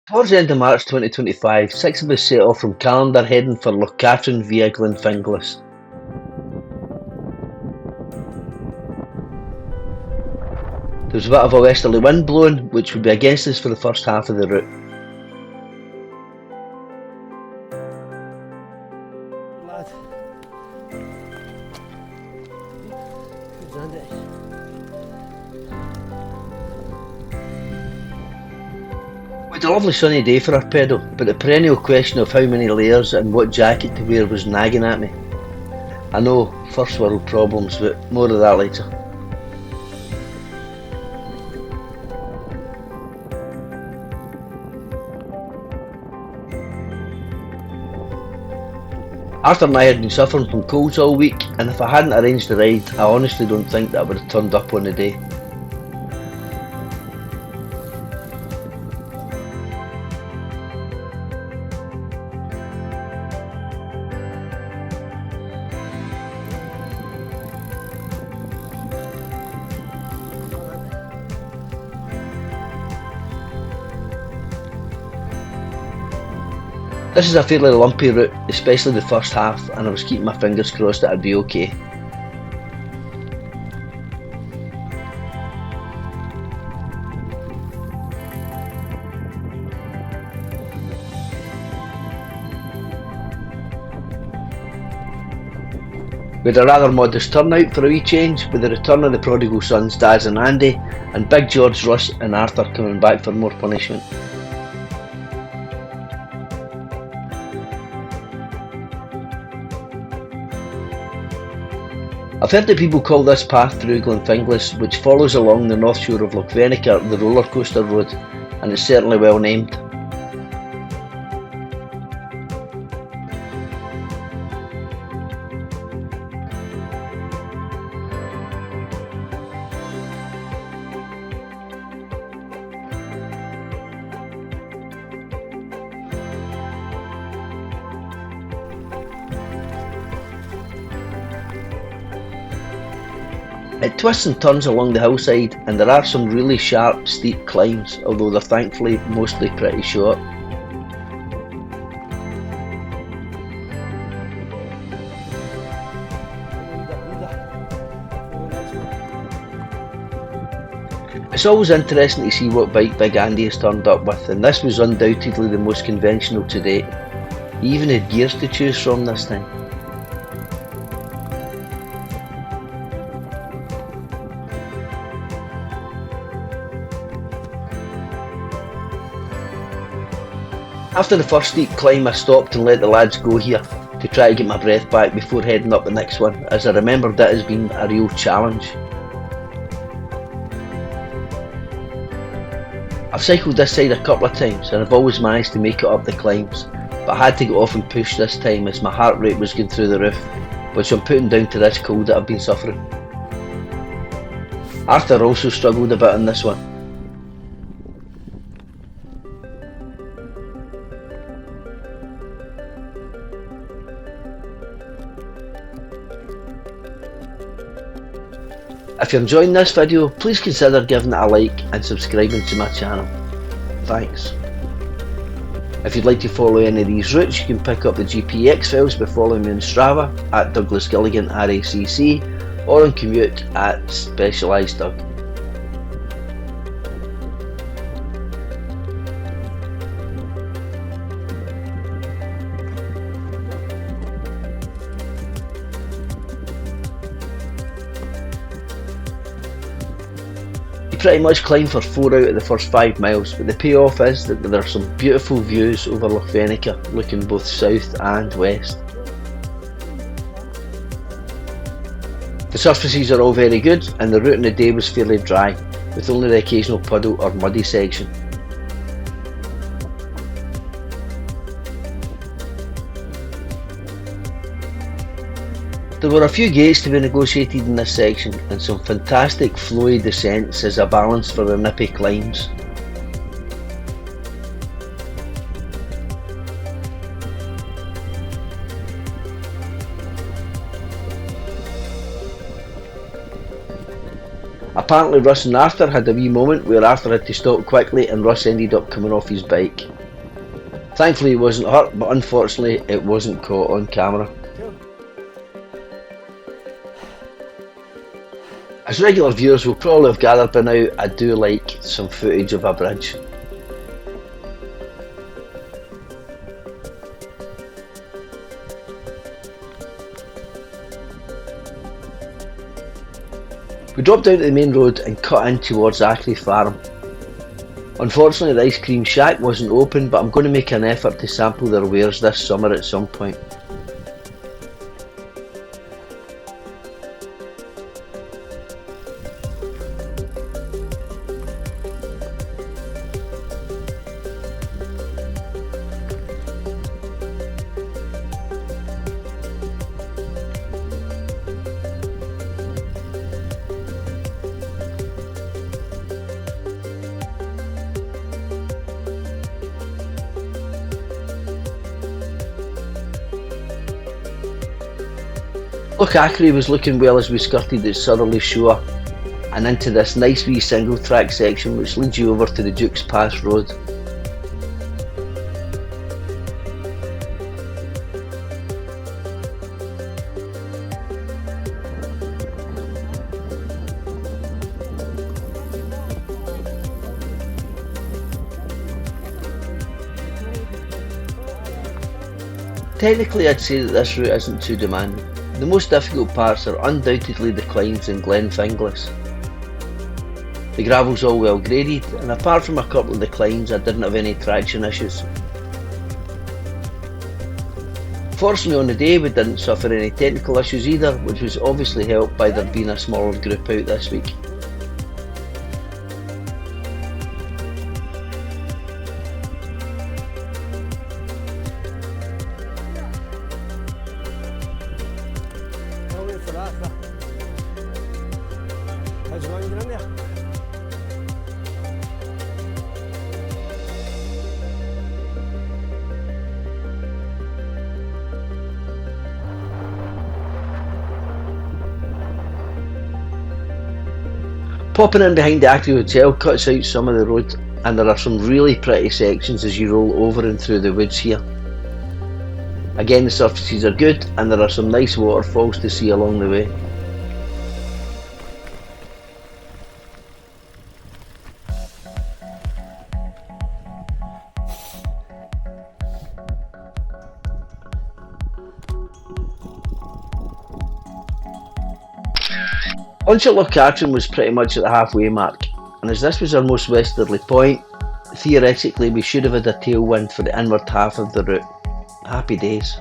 Towards the end of March 2025, six of us set off from Callander heading for Loch Catherine via Glen Finglas. There was a bit of a westerly wind blowing, which would be against us for the first half of the route. We had a lovely sunny day for our pedal, but the perennial question of how many layers and what jacket to wear was nagging at me. I know, first world problems, but more of that later. Arthur and I had been suffering from colds all week, and if I hadn't arranged the ride, I honestly don't think that I would have turned up on the day. This is a fairly lumpy route, especially the first half, and I was keeping my fingers crossed that I'd be okay. We had a rather modest turnout for a wee change, with the return of the prodigal sons Daz and Andy, and Big George, Russ and Arthur coming back for more punishment. I've heard that people call this path through Glen Finglas, which follows along the north shore of Loch Venica, the roller coaster road, and it's certainly well named. It twists and turns along the hillside, and there are some really sharp, steep climbs, although they're thankfully mostly pretty short. It's always interesting to see what bike Big Andy has turned up with, and this was undoubtedly the most conventional to date. He even had gears to choose from this time. After the first steep climb, I stopped and let the lads go here to try to get my breath back before heading up the next one, as I remembered that has been a real challenge. I've cycled this side a couple of times and I've always managed to make it up the climbs, but I had to go off and push this time as my heart rate was going through the roof, which I'm putting down to this cold that I've been suffering. Arthur also struggled a bit on this one. If you're enjoying this video, please consider giving it a like and subscribing to my channel. Thanks. If you'd like to follow any of these routes, you can pick up the GPX files by following me on Strava at Douglas Gilligan RACC or on Commute at Specialised Doug. You pretty much climb for 4 out of the first 5 miles, but the payoff is that there are some beautiful views over Loch Venica, looking both south and west. The surfaces are all very good, and the route in the day was fairly dry, with only the occasional puddle or muddy section. There were a few gates to be negotiated in this section, and some fantastic flowy descents as a balance for the nippy climbs. Apparently Russ and Arthur had a wee moment where Arthur had to stop quickly and Russ ended up coming off his bike. Thankfully he wasn't hurt, but unfortunately it wasn't caught on camera. As regular viewers will probably have gathered by now, I do like some footage of a bridge. We dropped down to the main road and cut in towards Ackley Farm. Unfortunately the ice cream shack wasn't open, but I'm going to make an effort to sample their wares this summer at some point. Loch Ackery was looking well as we skirted its southerly shore and into this nice wee single track section which leads you over to the Duke's Pass Road. Technically I'd say that this route isn't too demanding. The most difficult parts are undoubtedly the climbs in Glen Finglas. The gravel's all well graded, and apart from a couple of the climbs I didn't have any traction issues. Fortunately on the day we didn't suffer any technical issues either, which was obviously helped by there being a smaller group out this week. Popping in behind the Ackley Hotel cuts out some of the road, and there are some really pretty sections as you roll over and through the woods here. Again, the surfaces are good and there are some nice waterfalls to see along the way. Once at Loch Atrin was pretty much at the halfway mark, and as this was our most westerly point, theoretically we should have had a tailwind for the inward half of the route. Happy days.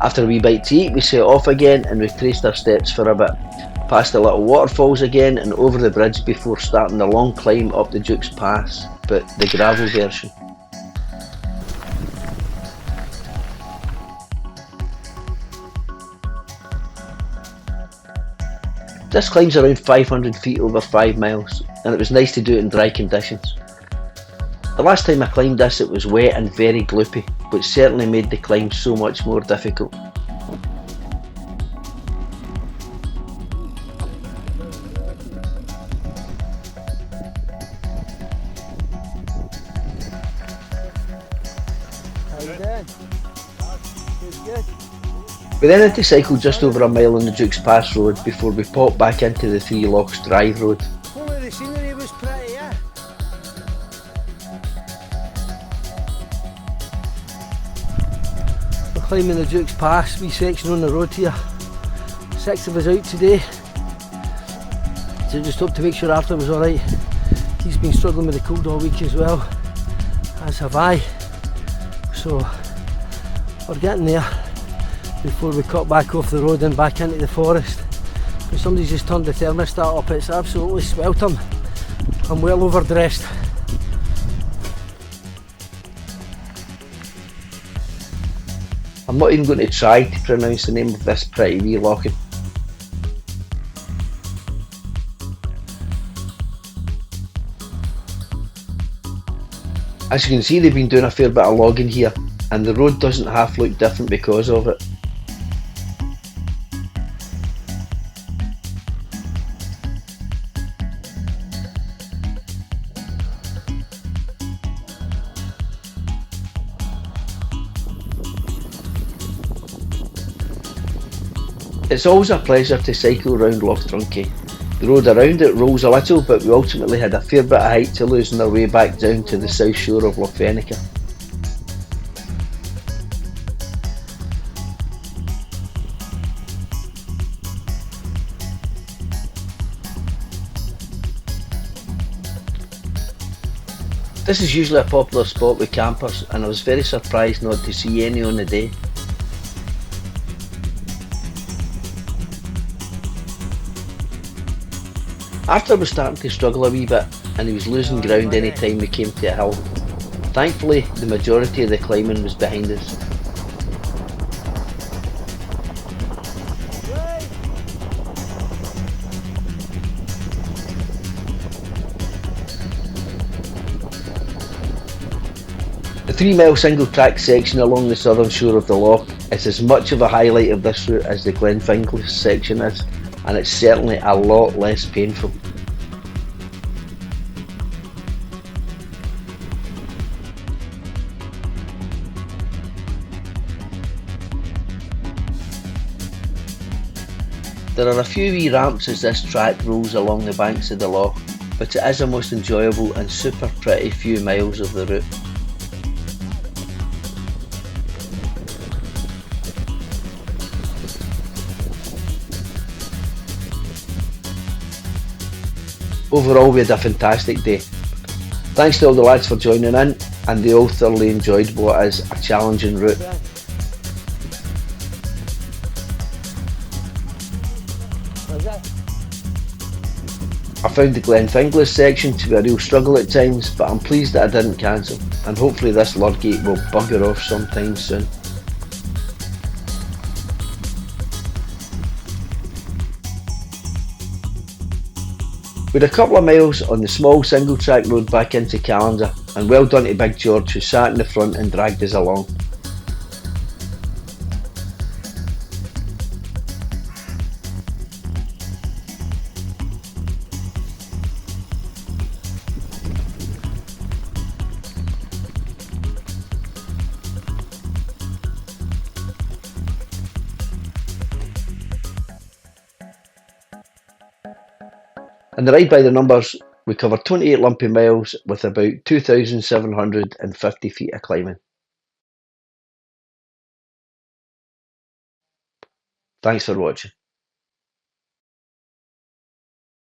After a wee bite to eat, we set off again and retraced our steps for a bit, past the little waterfalls again and over the bridge before starting the long climb up the Duke's Pass, but the gravel version. This climb's around 500 feet over 5 miles, and it was nice to do it in dry conditions. The last time I climbed this it was wet and very gloopy, which certainly made the climb so much more difficult. We then had to cycle just over a mile on the Duke's Pass Road before we popped back into the Three Lochs Drive Road. The scenery was pretty, yeah. We're climbing the Duke's Pass, wee section on the road here. 6 of us out today. So just hope to make sure Arthur was alright. He's been struggling with the cold all week as well, as have I. So we're getting there before we cut back off the road and back into the forest. But somebody's just turned the thermostat up, it's absolutely sweltering. I'm well overdressed. I'm not even going to try to pronounce the name of this pretty wee loch. As you can see, they've been doing a fair bit of logging here, and the road doesn't half look different because of it. It's always a pleasure to cycle around Loch Trunkey. The road around it rolls a little, but we ultimately had a fair bit of height to lose on our way back down to the south shore of Loch Venica. This is usually a popular spot with campers, and I was very surprised not to see any on the day. Arthur was starting to struggle a wee bit, and he was losing ground any time we came to a hill. Thankfully, the majority of the climbing was behind us. The 3-mile single track section along the southern shore of the loch is as much of a highlight of this route as the Glen Finglas section is, and it's certainly a lot less painful. There are a few wee ramps as this track rolls along the banks of the loch, but it is a most enjoyable and super pretty few miles of the route. Overall, we had a fantastic day. Thanks to all the lads for joining in, and they all thoroughly enjoyed what is a challenging route. I found the Glen Finglas section to be a real struggle at times, but I'm pleased that I didn't cancel, and hopefully this Ludgate will bugger off sometime soon. We had a couple of miles on the small single track road back into Callander, and well done to Big George who sat in the front and dragged us along. And the ride by the numbers, we covered 28 lumpy miles with about 2,750 feet of climbing. Thanks for watching.